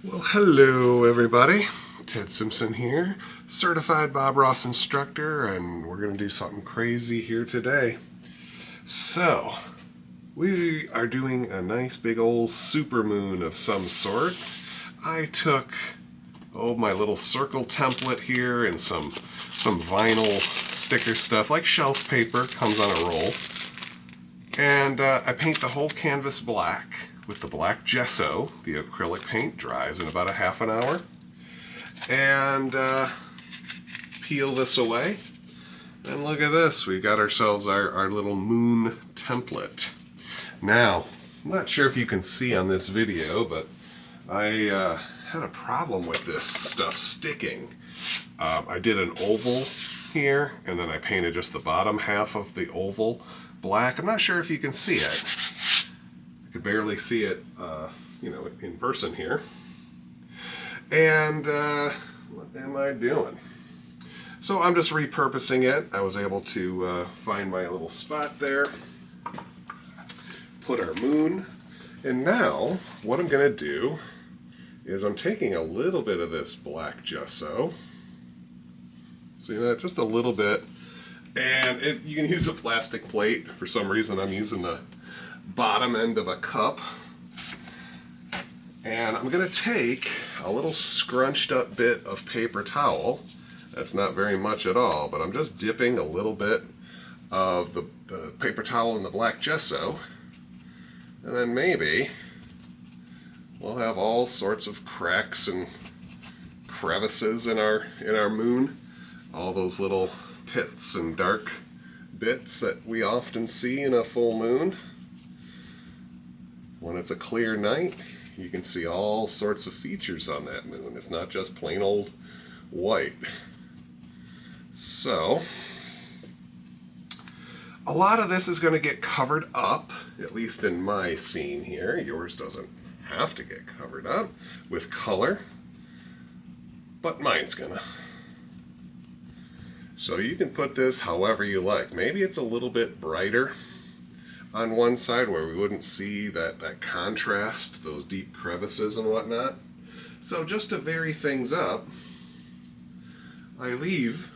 Well, hello everybody. Ted Simpson here, certified Bob Ross instructor, and we're going to do something crazy here today. So, we are doing a nice big old supermoon of some sort. I took, my little circle template here and some vinyl sticker stuff, like shelf paper, comes on a roll. And I paint the whole canvas black with the black gesso. The acrylic paint dries in about a half an hour. And peel this away. And look at this, we got ourselves our little moon template. Now, I'm not sure if you can see on this video, but I had a problem with this stuff sticking. I did an oval here, and then I painted just the bottom half of the oval black. I'm not sure if you can see it. I could barely see it, in person here. And what am I doing? So I'm just repurposing it. I was able to find my little spot there, put our moon, and now what I'm going to do is I'm taking a little bit of this black gesso. See that? Just a little bit. And you can use a plastic plate. For some reason I'm using the bottom end of a cup. And I'm going to take a little scrunched up bit of paper towel. That's not very much at all, but I'm just dipping a little bit of the paper towel in the black gesso. And then maybe we'll have all sorts of cracks and crevices in our moon. All those little pits and dark bits that we often see in a full moon. When it's a clear night, you can see all sorts of features on that moon. It's not just plain old white. So, a lot of this is going to get covered up, at least in my scene here. Yours doesn't have to get covered up with color, but mine's gonna. So you can put this however you like. Maybe it's a little bit brighter on one side where we wouldn't see that contrast, those deep crevices and whatnot. So just to vary things up, I leave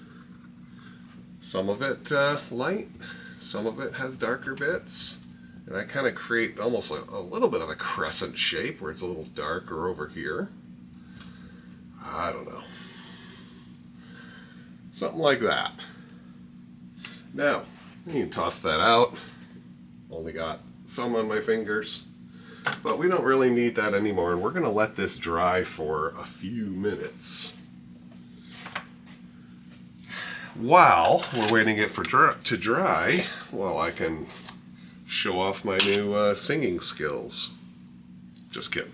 some of it light, some of it has darker bits, and I kind of create almost a little bit of a crescent shape where it's a little darker over here. I don't know. Something like that. Now, you can toss that out. Only got some on my fingers, but we don't really need that anymore, and we're going to let this dry for a few minutes. While we're waiting it to dry, well, I can show off my new singing skills. Just kidding.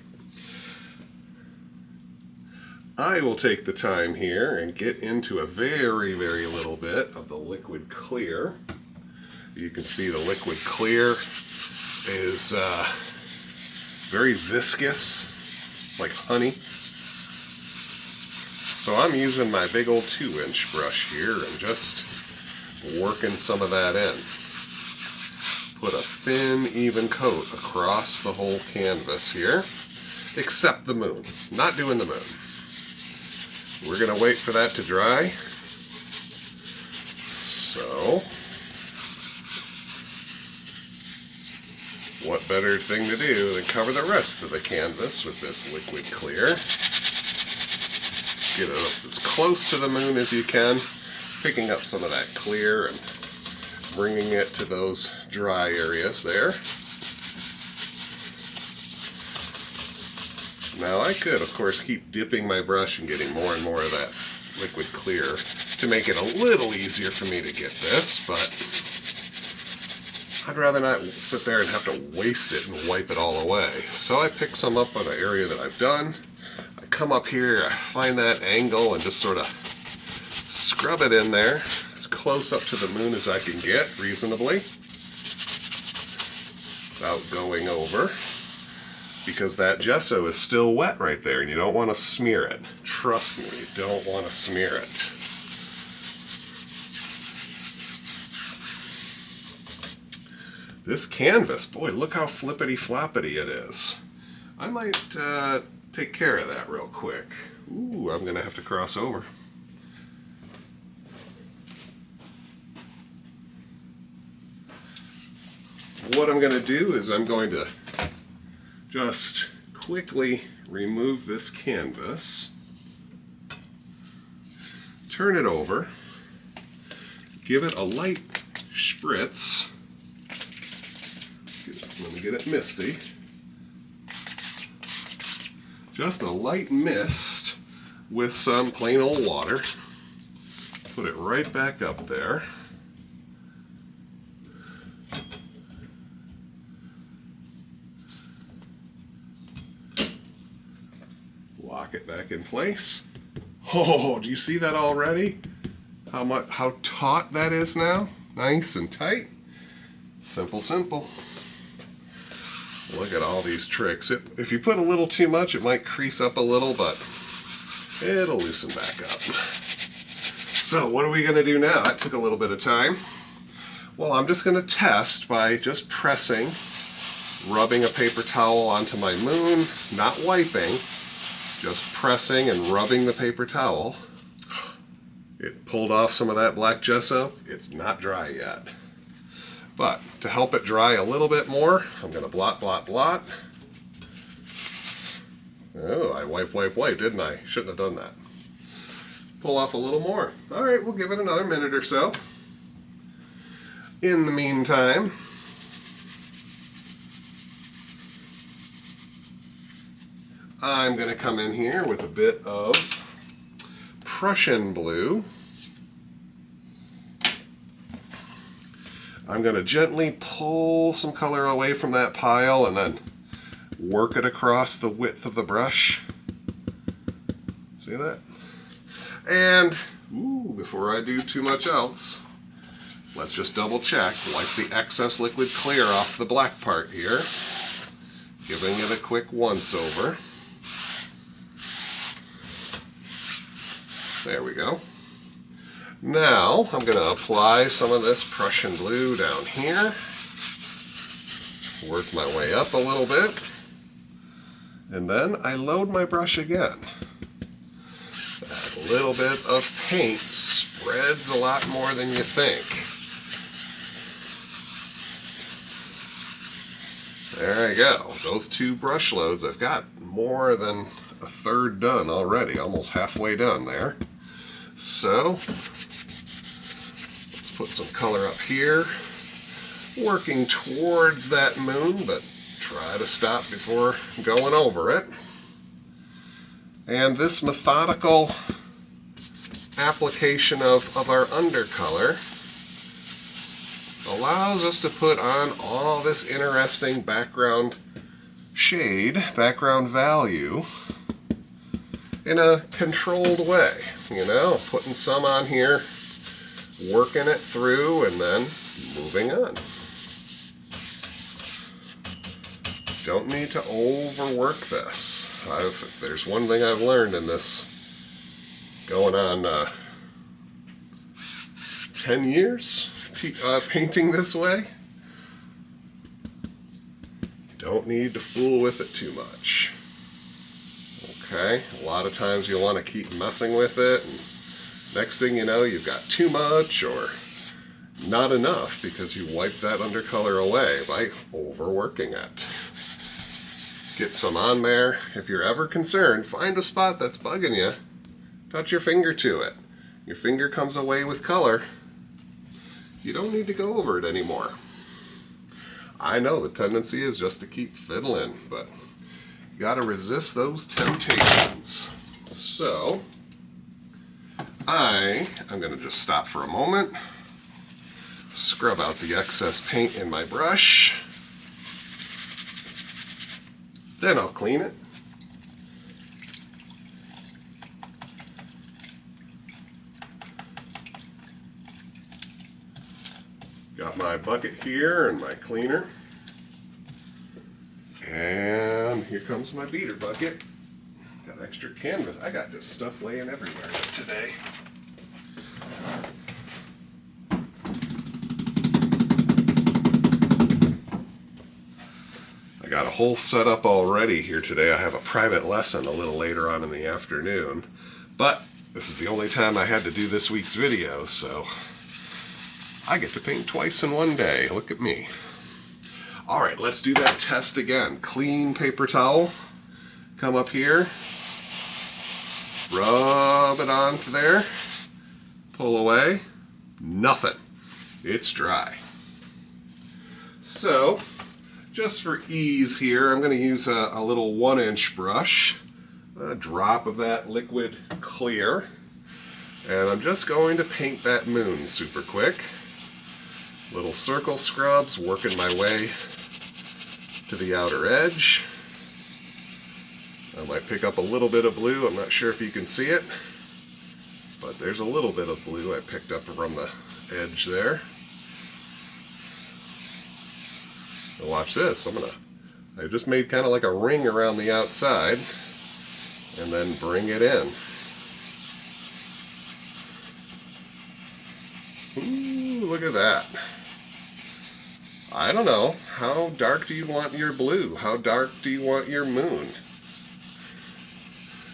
I will take the time here and get into a very, very little bit of the liquid clear. You can see the liquid clear is very viscous. It's like honey. So I'm using my big old 2-inch brush here and just working some of that in. Put a thin, even coat across the whole canvas here, except the moon. Not doing the moon. We're going to wait for that to dry. So, what better thing to do than cover the rest of the canvas with this liquid clear. Get it as close to the moon as you can, picking up some of that clear and bringing it to those dry areas there. Now I could, of course, keep dipping my brush and getting more and more of that liquid clear to make it a little easier for me to get this, but I'd rather not sit there and have to waste it and wipe it all away. So I pick some up on an area that I've done. I come up here, I find that angle and just sort of scrub it in there as close up to the moon as I can get reasonably without going over. Because that gesso is still wet right there and you don't want to smear it. Trust me, you don't want to smear it. This canvas, boy, look how flippity-floppity it is. I might take care of that real quick. Ooh, I'm going to have to cross over. What I'm going to do is I'm going to just quickly remove this canvas, turn it over, give it a light spritz. Let me get it misty. Just a light mist with some plain old water. Put it right back up there. Lock it back in place. Oh, do you see that already? How taut that is now? Nice and tight. Simple, simple. Look at all these tricks. If you put a little too much, it might crease up a little, but it'll loosen back up. So what are we going to do now? That took a little bit of time. Well, I'm just going to test by just pressing, rubbing a paper towel onto my moon, not wiping, just pressing and rubbing the paper towel. It pulled off some of that black gesso. It's not dry yet. But to help it dry a little bit more, I'm going to blot, blot, blot. Oh, I wiped, didn't I? Shouldn't have done that. Pull off a little more. All right, we'll give it another minute or so. In the meantime, I'm going to come in here with a bit of Prussian blue. I'm going to gently pull some color away from that pile and then work it across the width of the brush. See that? And before I do too much else, let's just double check. Wipe the excess liquid clear off the black part here. Giving it a quick once over. There we go. Now I'm going to apply some of this Prussian blue down here. Work my way up a little bit. And then I load my brush again. That little bit of paint spreads a lot more than you think. There I go. Those two brush loads, I've got more than a third done already, almost halfway done there. So let's put some color up here, working towards that moon, but try to stop before going over it. And this methodical application of our undercolor allows us to put on all this interesting background shade, background value, in a controlled way, you know, putting some on here, working it through, and then moving on. Don't need to overwork this. If there's one thing I've learned in this, going on 10 years painting this way, you don't need to fool with it too much. Okay, a lot of times you'll want to keep messing with it, and next thing you know, you've got too much or not enough because you wiped that undercolor away by overworking it. Get some on there. If you're ever concerned, find a spot that's bugging you. Touch your finger to it. Your finger comes away with color. You don't need to go over it anymore. I know the tendency is just to keep fiddling, but you got to resist those temptations. So I'm going to just stop for a moment, scrub out the excess paint in my brush, then I'll clean it. Got my bucket here and my cleaner. And here comes my beater bucket. Got extra canvas. I got this stuff laying everywhere today. I got a whole setup already here today. I have a private lesson a little later on in the afternoon, but this is the only time I had to do this week's video, so I get to paint twice in one day. Look at me. Alright, let's do that test again. Clean paper towel, come up here, rub it onto there, pull away, nothing. It's dry. So, just for ease here, I'm going to use a little 1-inch brush, a drop of that liquid clear, and I'm just going to paint that moon super quick. Little circle scrubs, working my way to the outer edge. I might pick up a little bit of blue, I'm not sure if you can see it, but there's a little bit of blue I picked up from the edge there. Now watch this, I just made kind of like a ring around the outside and then bring it in. Ooh, look at that. I don't know, how dark do you want your blue? How dark do you want your moon?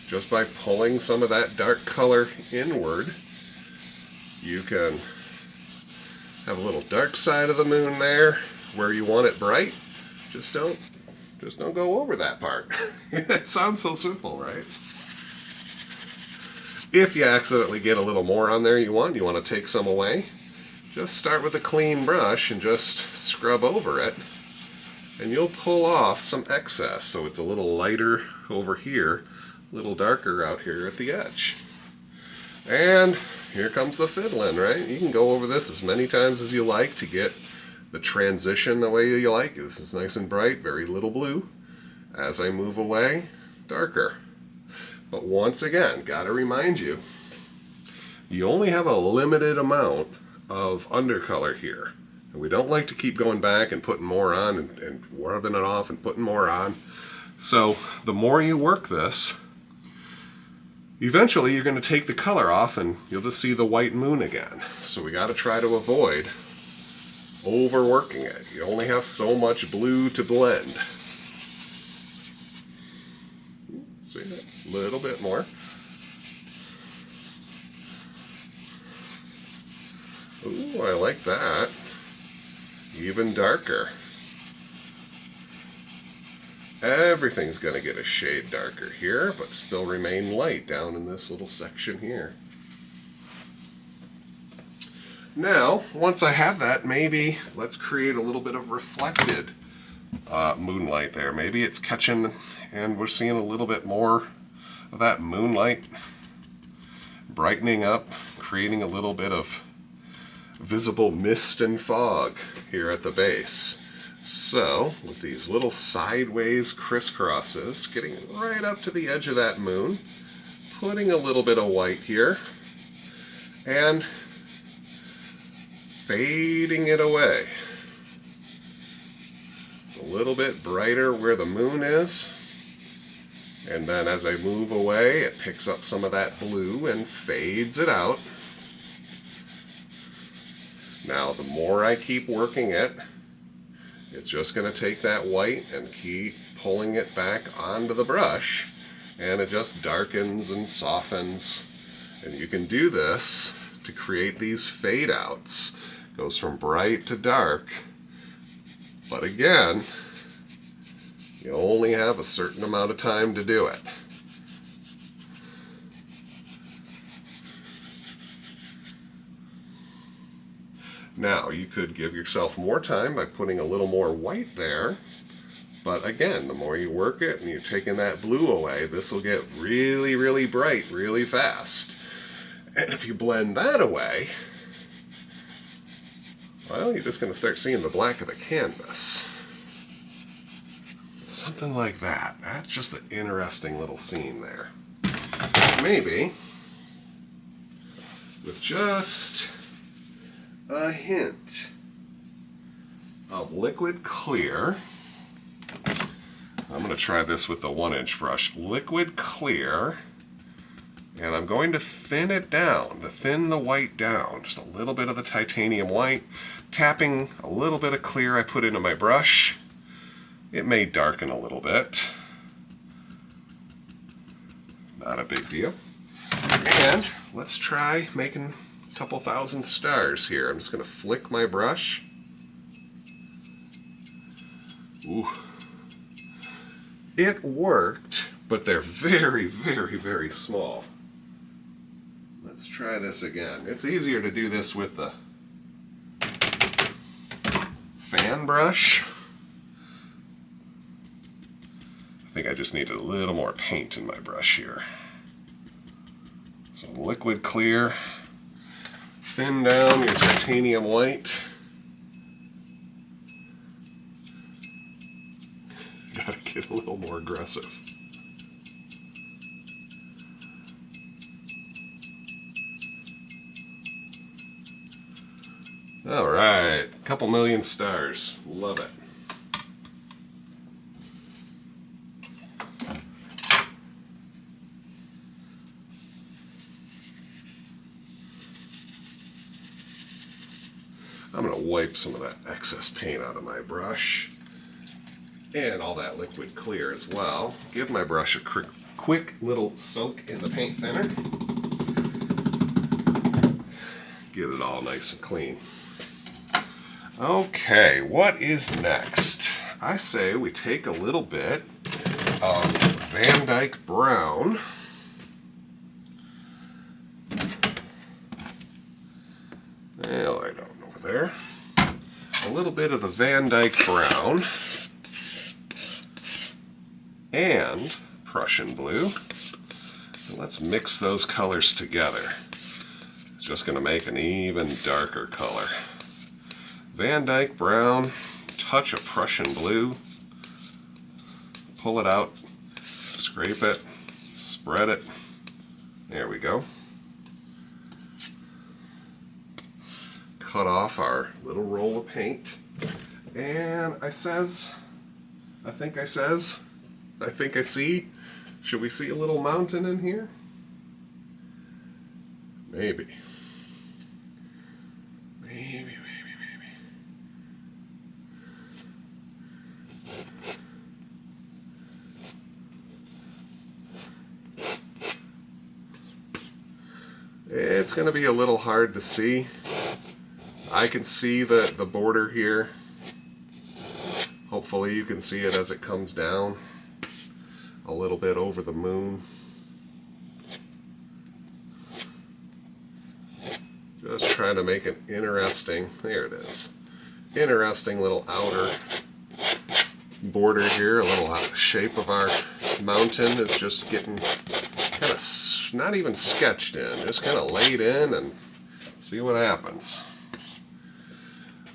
Just by pulling some of that dark color inward, you can have a little dark side of the moon there where you want it bright. Just don't go over that part. It sounds so simple, right? If you accidentally get a little more on there you want to take some away, just start with a clean brush and just scrub over it, and you'll pull off some excess so it's a little lighter over here, a little darker out here at the edge. And here comes the fiddling, right? You can go over this as many times as you like to get the transition the way you like. This is nice and bright, very little blue. As I move away, darker. But once again, gotta remind you, you only have a limited amount of undercolor here. And we don't like to keep going back and putting more on and rubbing it off and putting more on. So the more you work this, eventually you're going to take the color off and you'll just see the white moon again. So we got to try to avoid overworking it. You only have so much blue to blend. See that? A little bit more. Ooh, I like that. Even darker. Everything's going to get a shade darker here, but still remain light down in this little section here. Now, once I have that, maybe let's create a little bit of reflected moonlight there. Maybe it's catching and we're seeing a little bit more of that moonlight brightening up, creating a little bit of visible mist and fog here at the base. So, with these little sideways crisscrosses, getting right up to the edge of that moon, putting a little bit of white here, and fading it away. It's a little bit brighter where the moon is, and then as I move away, it picks up some of that blue and fades it out. Now, the more I keep working it, it's just going to take that white and keep pulling it back onto the brush, and it just darkens and softens. And you can do this to create these fade outs. Goes from bright to dark, but again, you only have a certain amount of time to do it. Now, you could give yourself more time by putting a little more white there, but again, the more you work it and you're taking that blue away, this will get really, really bright really fast. And if you blend that away, well, you're just going to start seeing the black of the canvas. Something like that. That's just an interesting little scene there. Maybe, with just a hint of liquid clear, I'm going to try this with the 1-inch brush. Liquid clear, and I'm going to thin it down, thin the white down, just a little bit of the titanium white, tapping a little bit of clear I put into my brush, It may darken a little bit. Not a big deal. And let's try making a couple thousand stars here. I'm just going to flick my brush. Ooh. It worked, but they're very, very, very small. Let's try this again. It's easier to do this with the fan brush. I think I just needed a little more paint in my brush here. So liquid clear, thin down your titanium white. Gotta get a little more aggressive. All right, couple million stars. Love it. I'm going to wipe some of that excess paint out of my brush and all that liquid clear as well. Give my brush a quick little soak in the paint thinner. Get it all nice and clean. Okay, what is next? I say we take a little bit of Van Dyke Brown. Well, I don't know there. A little bit of the Van Dyke Brown and Prussian Blue. And let's mix those colors together. It's just going to make an even darker color. Van Dyke Brown, touch of Prussian Blue, pull it out, scrape it, spread it. There we go. Cut off our little roll of paint, and I think I see, should we see a little mountain in here? Maybe. It's going to be a little hard to see. I can see the border here. Hopefully you can see it as it comes down a little bit over the moon. Just trying to make an interesting, there it is, interesting little outer border here. A little shape of our mountain is just getting kind of not even sketched in, just kind of laid in, and see what happens.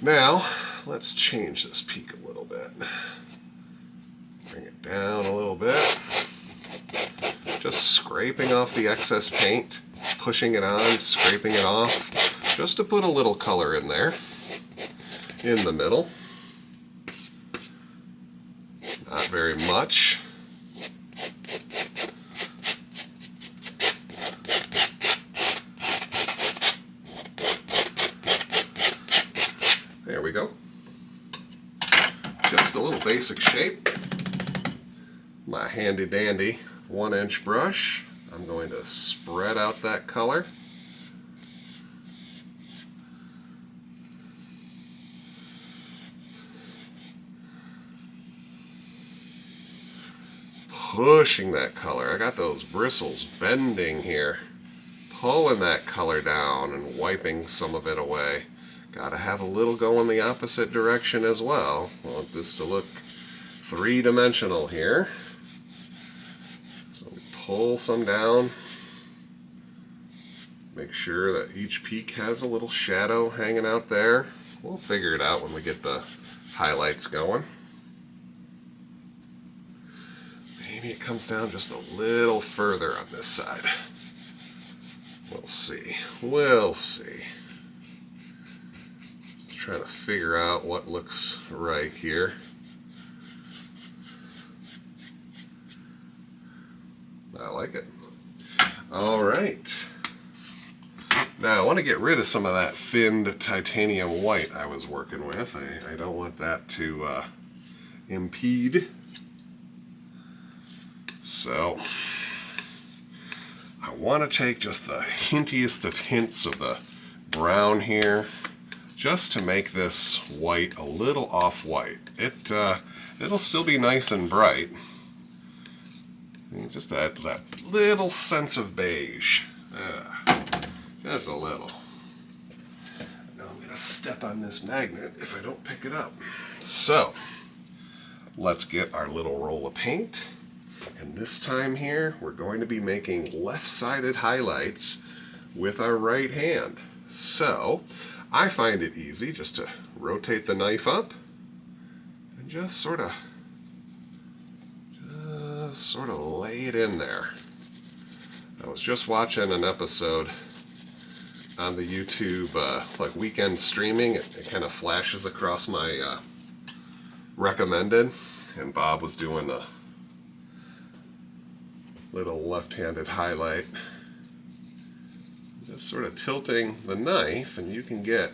Now, let's change this peak a little bit. Bring it down a little bit. Just scraping off the excess paint, pushing it on, scraping it off, just to put a little color in there, in the middle. Not very much. There we go. Just a little basic shape. My handy dandy 1-inch brush. I'm going to spread out that color. Pushing that color. I got those bristles bending here. Pulling that color down and wiping some of it away. Gotta have a little go in the opposite direction as well. I want this to look three-dimensional here. So we pull some down. Make sure that each peak has a little shadow hanging out there. We'll figure it out when we get the highlights going. Maybe it comes down just a little further on this side. We'll see. We'll see. Trying to figure out what looks right here. I like it. All right. Now I want to get rid of some of that thinned titanium white I was working with. I don't want that to impede. So I want to take just the hintiest of hints of the brown here, just to make this white a little off-white. It'll still be nice and bright. Just that little sense of beige. Just a little. Now I'm going to step on this magnet if I don't pick it up. So, let's get our little roll of paint. And this time here, we're going to be making left-sided highlights with our right hand. So, I find it easy just to rotate the knife up and just sort of lay it in there. I was just watching an episode on the YouTube, like weekend streaming. It kind of flashes across my recommended, and Bob was doing a little left-handed highlight, just sort of tilting the knife, and you can get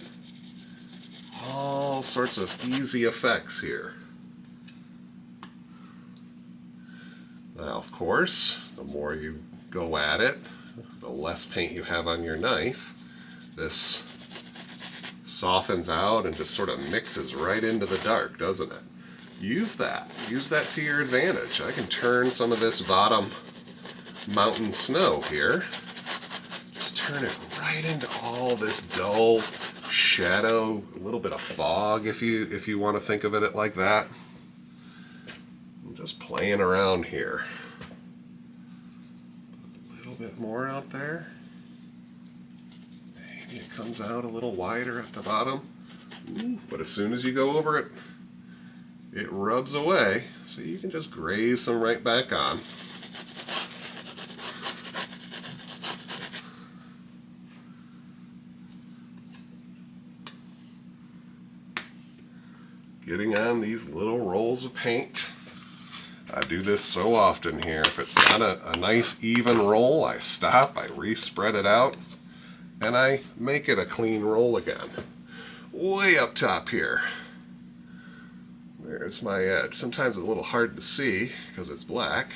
all sorts of easy effects here. Now, of course, the more you go at it, the less paint you have on your knife. This softens out and just sort of mixes right into the dark, doesn't it? Use that. Use that to your advantage. I can turn some of this bottom mountain snow here, just turn it right into all this dull shadow, a little bit of fog if you want to think of it like that. I'm just playing around here. A little bit more out there. Maybe it comes out a little wider at the bottom. But as soon as you go over it, it rubs away, so you can just graze some right back on. Getting on these little rolls of paint. I do this so often here. If it's not a nice even roll, I stop, I re-spread it out, and I make it a clean roll again. Way up top here. There's my edge. Sometimes it's a little hard to see because it's black.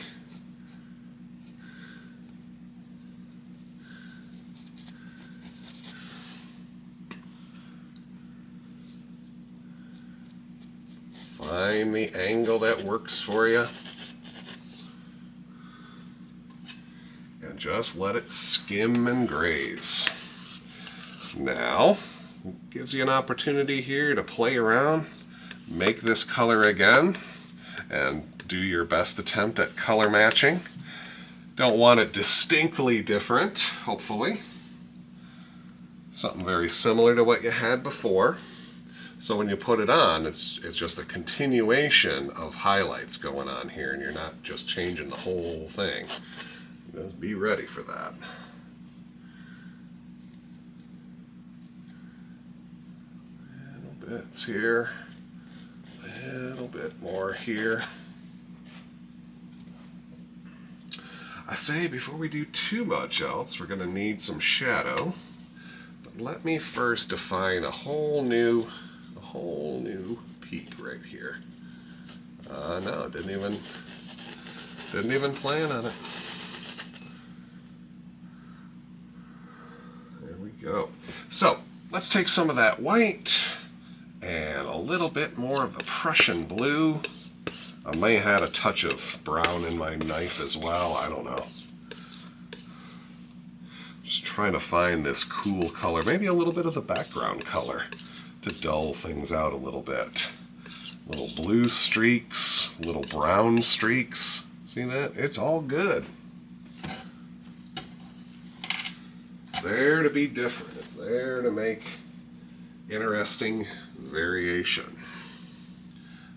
Find the angle that works for you. And just let it skim and graze. Now, it gives you an opportunity here to play around, make this color again, and do your best attempt at color matching. Don't want it distinctly different, hopefully. Something very similar to what you had before. So when you put it on, it's just a continuation of highlights going on here, and you're not just changing the whole thing. Just be ready for that. Little bits here, a little bit more here. I say before we do too much else, we're going to need some shadow. But let me first define a whole new peak right here. No, didn't even plan on it. There we go. So let's take some of that white and a little bit more of the Prussian blue. I may have had a touch of brown in my knife as well. I don't know. Just trying to find this cool color. Maybe a little bit of the background color to dull things out a little bit. Little blue streaks, little brown streaks. See that? It's all good. It's there to be different. It's there to make interesting variation.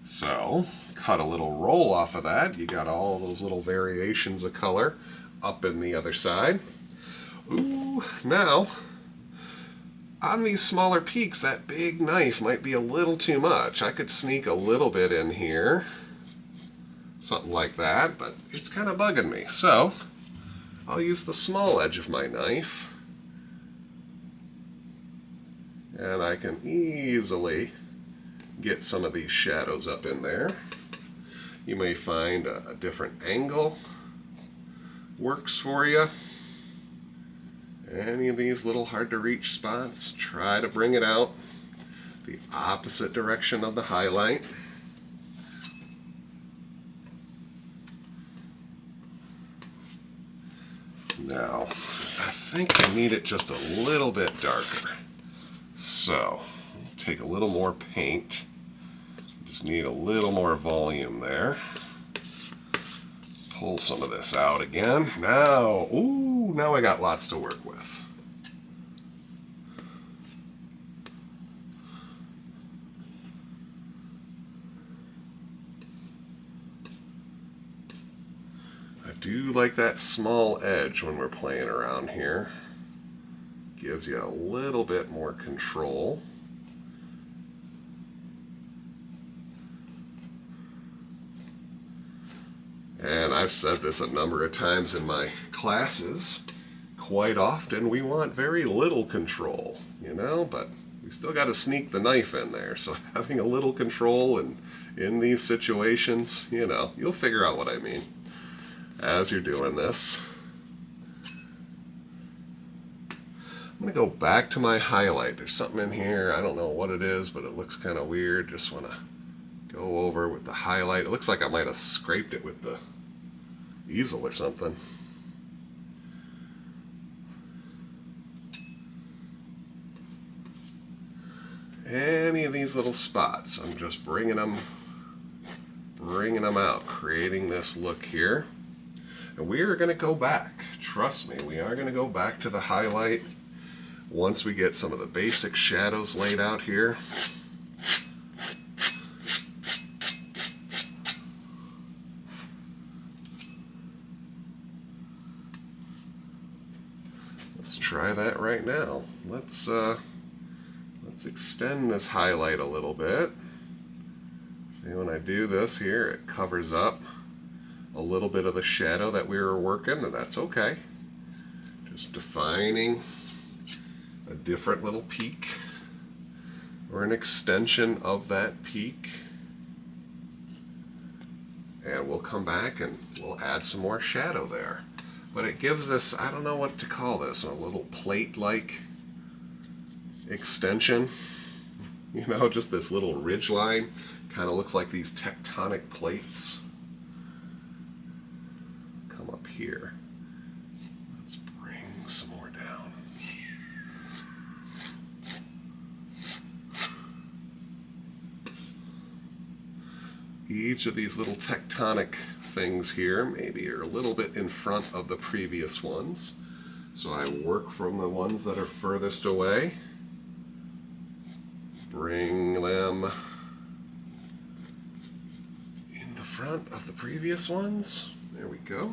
So, cut a little roll off of that. You got all those little variations of color up in the other side. Ooh, now, on these smaller peaks, that big knife might be a little too much. I could sneak a little bit in here, something like that, but it's kind of bugging me. So, I'll use the small edge of my knife, and I can easily get some of these shadows up in there. You may find a different angle works for you. Any of these little hard to reach spots, try to bring it out the opposite direction of the highlight. Now, I think I need it just a little bit darker. So, take a little more paint. Just need a little more volume there. Pull some of this out again. Now, ooh, now I got lots to work with. I do like that small edge when we're playing around here. Gives you a little bit more control. And I've said this a number of times in my classes. Quite often we want very little control, you know, but we still got to sneak the knife in there. So having a little control in these situations, you know, you'll figure out what I mean as you're doing this. I'm going to go back to my highlight. There's something in here. I don't know what it is, but it looks kind of weird. Just want to go over with the highlight. It looks like I might have scraped it with the easel or something. Any of these little spots, I'm just bringing them out, creating this look here. And we are going to go back. Trust me, we are going to go back to the highlight once we get some of the basic shadows laid out here. Let's try that right now. Let's extend this highlight a little bit. See, when I do this here, it covers up a little bit of the shadow that we were working, and that's okay. Just defining a different little peak or an extension of that peak. And we'll come back and we'll add some more shadow there. But it gives us, I don't know what to call this, a little plate-like extension. You know, just this little ridge line. Kind of looks like these tectonic plates. Come up here. Let's bring some more down. Each of these little tectonic things here maybe are a little bit in front of the previous ones. So I work from the ones that are furthest away. Bring them in the front of the previous ones. There we go.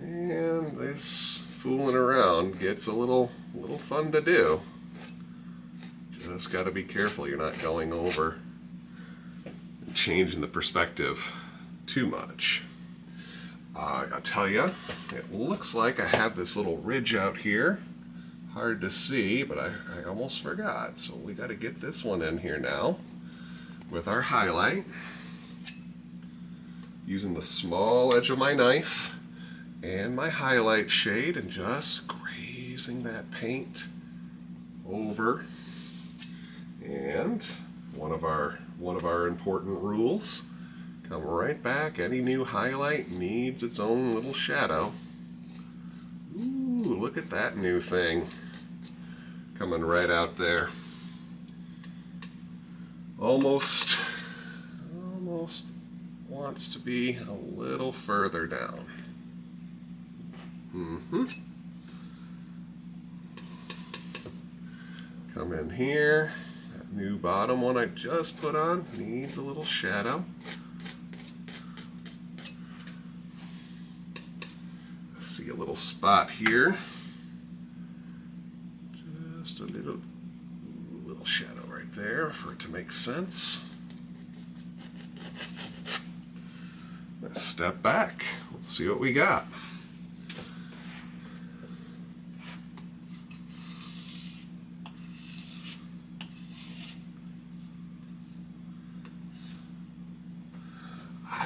And this fooling around gets a little fun to do. Just got to be careful you're not going over and changing the perspective too much. I'll tell you, it looks like I have this little ridge out here. Hard to see, but I almost forgot. So we got to get this one in here now with our highlight. Using the small edge of my knife and my highlight shade and just grazing that paint over. And one of our important rules, come right back. Any new highlight needs its own little shadow. Ooh, look at that new thing coming right out there. Almost wants to be a little further down. Come in here. That new bottom one I just put on needs a little shadow. See a little spot here. Just a little shadow right there for it to make sense. Let's step back. Let's see what we got.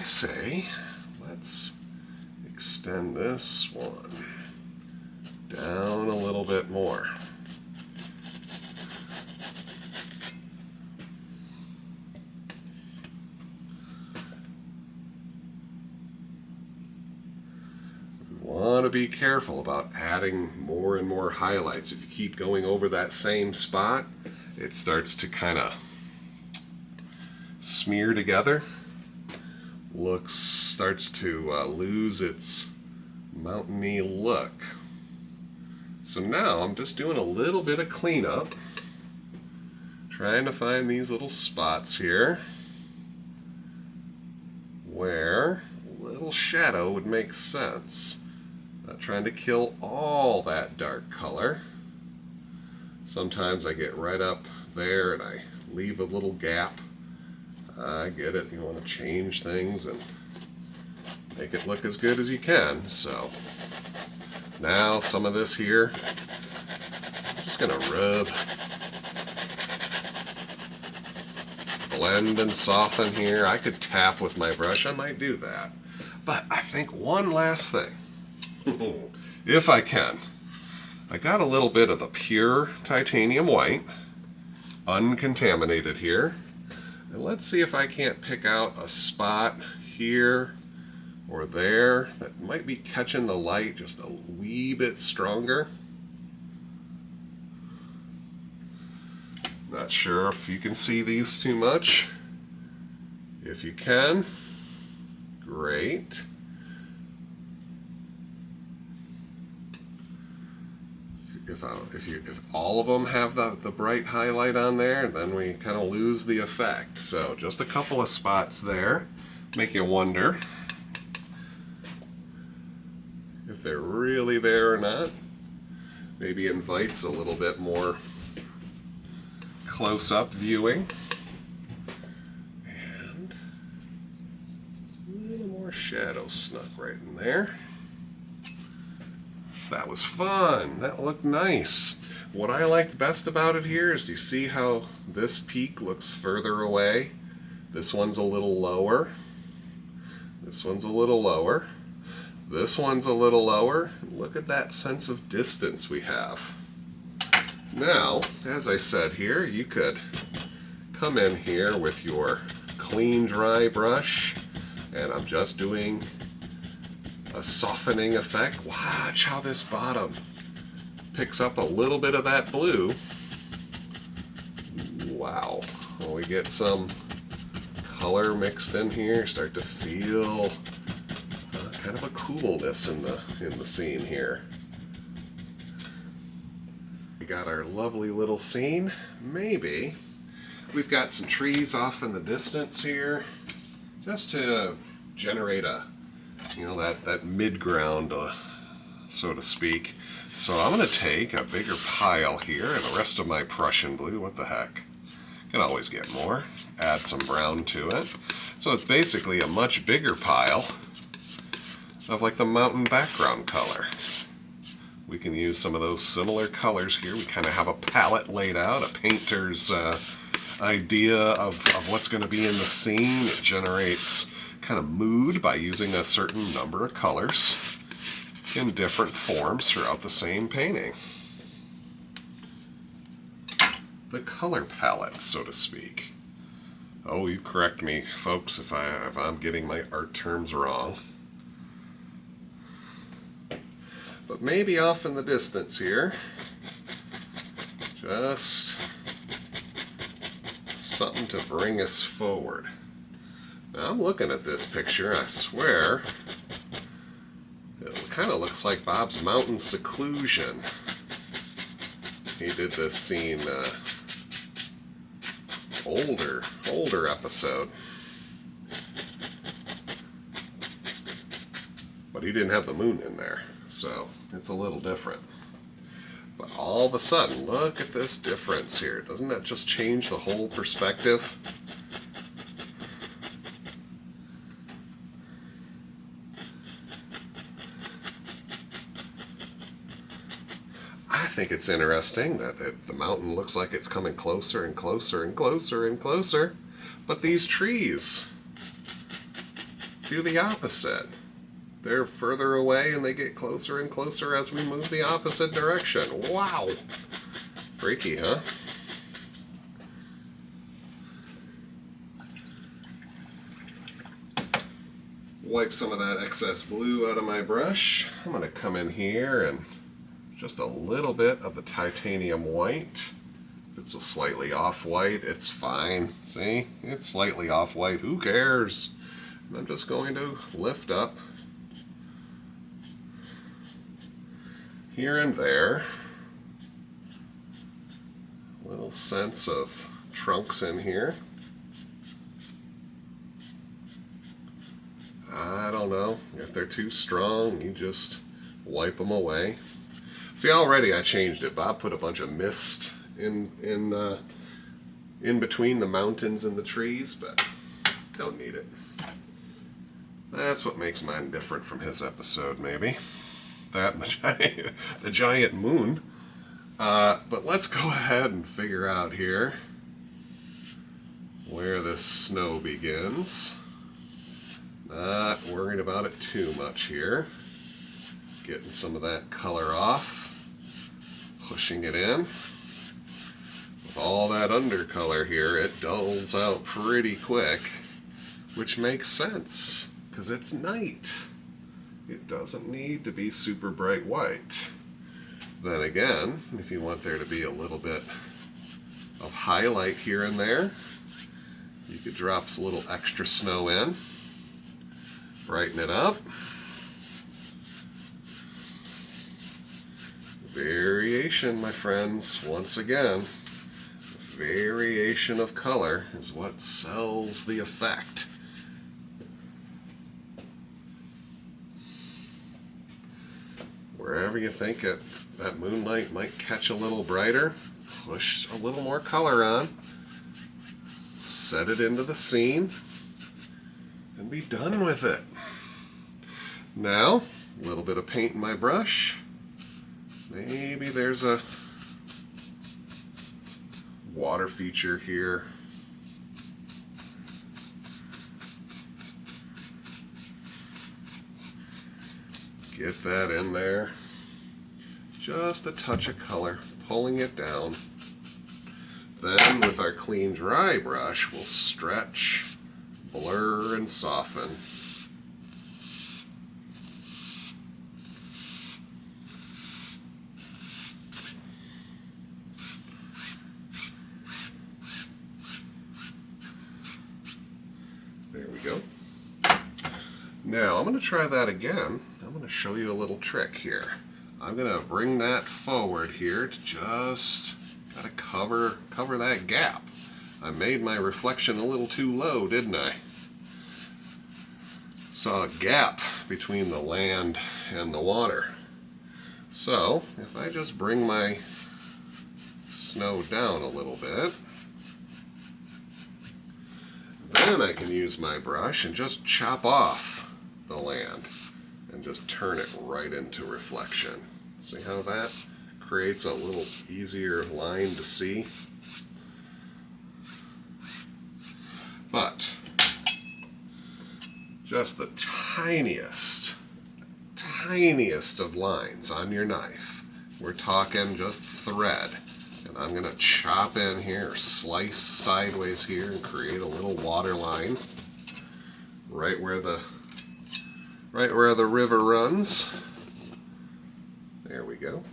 I say, let's extend this one down a little bit more. Want to be careful about adding more and more highlights. If you keep going over that same spot, it starts to kind of smear together. Starts to lose its mountainy look. So now I'm just doing a little bit of cleanup, trying to find these little spots here where a little shadow would make sense. Not trying to kill all that dark color. Sometimes I get right up there and I leave a little gap. I get it, you want to change things and make it look as good as you can. So now some of this here, I'm just going to rub, blend and soften here. I could tap with my brush, I might do that. But I think one last thing. If I can. I got a little bit of the pure titanium white, uncontaminated here. And let's see if I can't pick out a spot here or there that might be catching the light just a wee bit stronger. Not sure if you can see these too much. If you can, great. If all of them have the bright highlight on there, then we kind of lose the effect. So just a couple of spots there make you wonder if they're really there or not. Maybe invites a little bit more close-up viewing. And a little more shadow snuck right in there. That was fun. That looked nice. What I liked best about it here is, do you see how this peak looks further away? This one's a little lower. This one's a little lower. This one's a little lower. Look at that sense of distance we have. Now, as I said here, you could come in here with your clean, dry brush, and I'm just doing a softening effect. Watch how this bottom picks up a little bit of that blue. Wow. Well, we get some color mixed in here. Start to feel kind of a coolness in the scene here. We got our lovely little scene. Maybe we've got some trees off in the distance here, just to generate a that mid-ground, so to speak. So I'm going to take a bigger pile here and the rest of my Prussian blue. What the heck? Can always get more. Add some brown to it. So it's basically a much bigger pile of like the mountain background color. We can use some of those similar colors here. We kind of have a palette laid out, a painter's idea of what's going to be in the scene. It generates kind of mood by using a certain number of colors in different forms throughout the same painting. The color palette, so to speak. Oh, you correct me, folks, if I'm getting my art terms wrong. But maybe off in the distance here, just something to bring us forward. Now I'm looking at this picture, I swear, it kind of looks like Bob's Mountain Seclusion. He did this scene, older episode. But he didn't have the moon in there, so it's a little different. But all of a sudden, look at this difference here. Doesn't that just change the whole perspective? I think it's interesting that the mountain looks like it's coming closer and closer and closer and closer, but these trees do the opposite. They're further away and they get closer and closer as we move the opposite direction. Wow! Freaky, huh? Wipe some of that excess blue out of my brush. I'm going to come in here and just a little bit of the titanium white. If it's a slightly off-white, it's fine. See? It's slightly off-white. Who cares? And I'm just going to lift up here and there. A little sense of trunks in here. I don't know. If they're too strong, you just wipe them away. See, already I changed it. Bob put a bunch of mist in between the mountains and the trees, but don't need it. That's what makes mine different from his episode, maybe. That and the giant moon. But let's go ahead and figure out here where this snow begins. Not worried about it too much here. Getting some of that color off. Pushing it in. With all that undercolor here, it dulls out pretty quick, which makes sense, because it's night. It doesn't need to be super bright white. Then again, if you want there to be a little bit of highlight here and there, you could drop a little extra snow in, brighten it up. Variation, my friends, once again, variation of color is what sells the effect. Wherever you think that moonlight might catch a little brighter, push a little more color on, set it into the scene, and be done with it. Now, a little bit of paint in my brush. Maybe there's a water feature here. Get that in there. Just a touch of color, pulling it down. Then with our clean dry brush, we'll stretch, blur, and soften. There we go. Now I'm going to try that again. I'm going to show you a little trick here. I'm going to bring that forward here to just gotta cover that gap. I made my reflection a little too low, didn't I? Saw a gap between the land and the water. So if I just bring my snow down a little bit, then I can use my brush and just chop off the land and just turn it right into reflection. See how that creates a little easier line to see? But just the tiniest of lines on your knife. We're talking just thread. And I'm going to chop in here, slice sideways here, and create a little water line right where the river runs. There we go.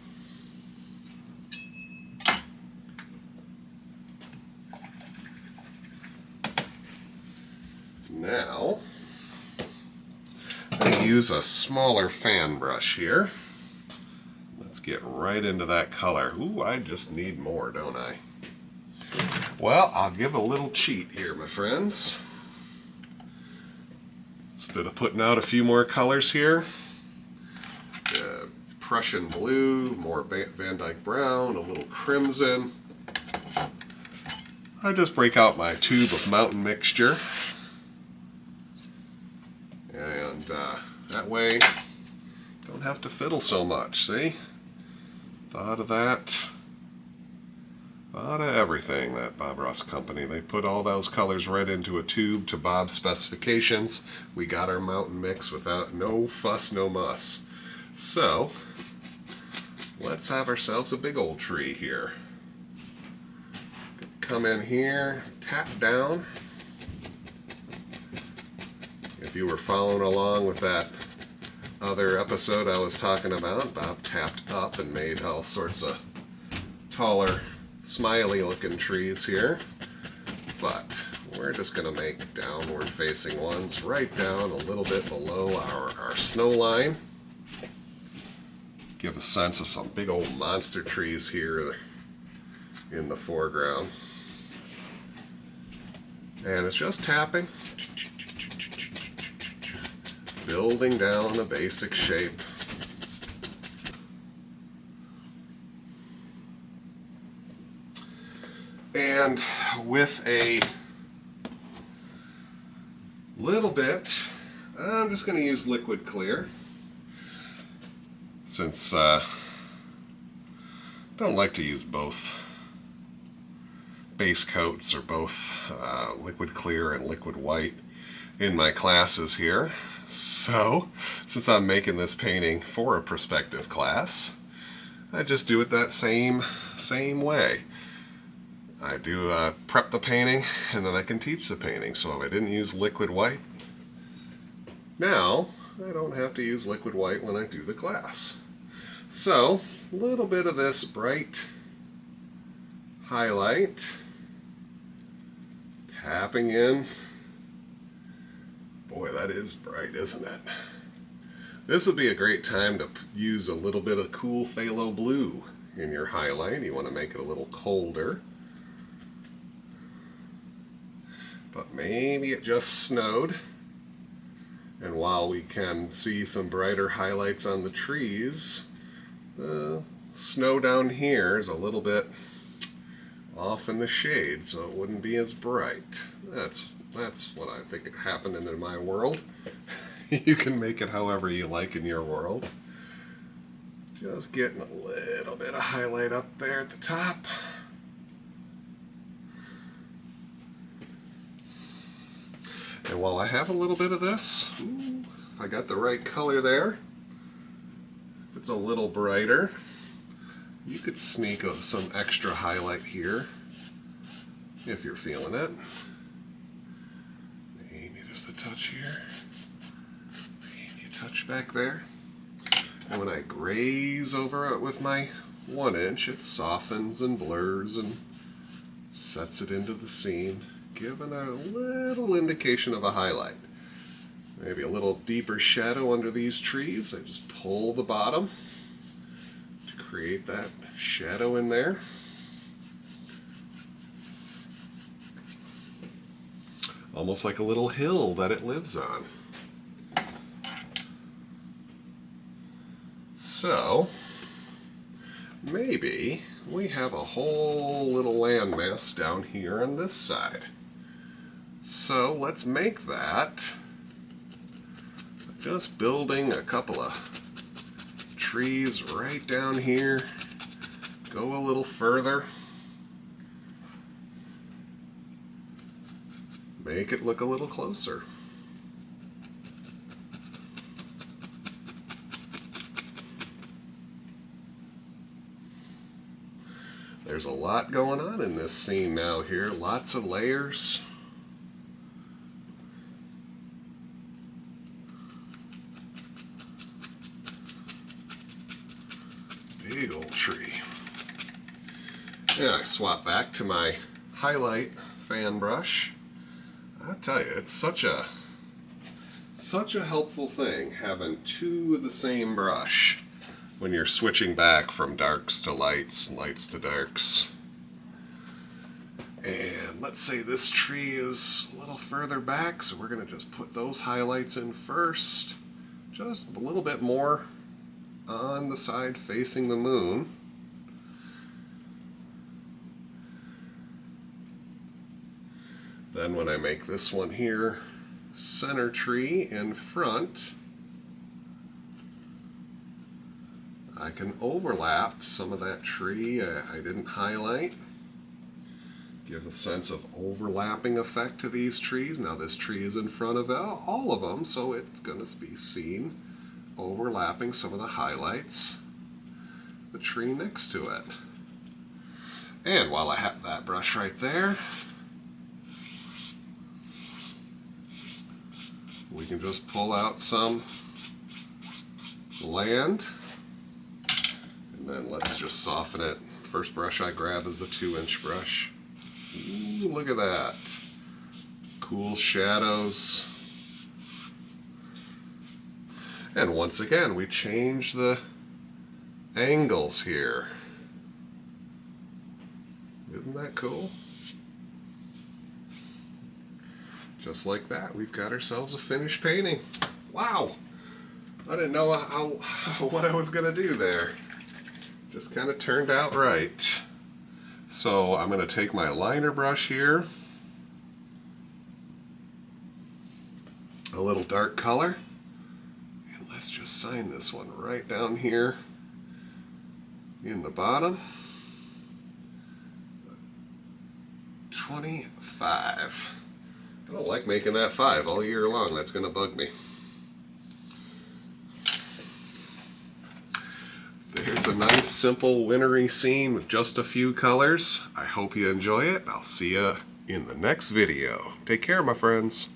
Now, I'm going to use a smaller fan brush here. Let's get right into that color. Ooh, I just need more, don't I? Well, I'll give a little cheat here, my friends. Instead of putting out a few more colors here, Prussian blue, more Van Dyke brown, a little crimson. I just break out my tube of mountain mixture. And that way, don't have to fiddle so much, see? Thought of lot of everything, that Bob Ross company. They put all those colors right into a tube to Bob's specifications. We got our mountain mix without no fuss, no muss. So, let's have ourselves a big old tree here. Come in here, tap down. If you were following along with that other episode I was talking about, Bob tapped up and made all sorts of taller, smiley looking trees here, but we're just going to make downward facing ones right down a little bit below our snow line. Give a sense of some big old monster trees here in the foreground. And it's just tapping, building down a basic shape. And with a little bit, I'm just going to use liquid clear, since I don't like to use both base coats or both liquid clear and liquid white in my classes here. So, since I'm making this painting for a prospective class, I just do it that same way. I do prep the painting, and then I can teach the painting. So if I didn't use liquid white, now I don't have to use liquid white when I do the class. So, a little bit of this bright highlight, tapping in. Boy, that is bright, isn't it? This would be a great time to use a little bit of cool phthalo blue in your highlight. You want to make it a little colder. But maybe it just snowed, and while we can see some brighter highlights on the trees, the snow down here is a little bit off in the shade, so it wouldn't be as bright. That's what I think happened in my world. You can make it however you like in your world. Just getting a little bit of highlight up there at the top. And while I have a little bit of this, if I got the right color there, if it's a little brighter, you could sneak some extra highlight here if you're feeling it. Maybe just a touch here, maybe a touch back there. And when I graze over it with my 1-inch, it softens and blurs and sets it into the scene, giving a little indication of a highlight. Maybe a little deeper shadow under these trees. I just pull the bottom to create that shadow in there. Almost like a little hill that it lives on. So, maybe we have a whole little landmass down here on this side. So let's make that just building a couple of trees right down here. Go a little further. Make it look a little closer. There's a lot going on in this scene now here, lots of layers. Big old tree. And I swap back to my highlight fan brush. I tell you, it's such a helpful thing having two of the same brush when you're switching back from darks to lights and lights to darks. And let's say this tree is a little further back, so we're going to just put those highlights in first. Just a little bit more on the side facing the moon. Then when I make this one here, center tree in front, I can overlap some of that tree I didn't highlight. Give a sense of overlapping effect to these trees. Now this tree is in front of all of them, so it's going to be seen overlapping some of the highlights, the tree next to it. And while I have that brush right there, we can just pull out some land, and then let's just soften it. First brush I grab is the 2-inch brush. Ooh, look at that. Cool shadows. And once again, we change the angles here. Isn't that cool? Just like that, we've got ourselves a finished painting. Wow! I didn't know what I was going to do there. Just kind of turned out right. So I'm going to take my liner brush here, a little dark color, and let's just sign this one right down here in the bottom. 25. I don't like making that 5 all year long. That's going to bug me. There's a nice, simple, wintry scene with just a few colors. I hope you enjoy it. I'll see you in the next video. Take care, my friends.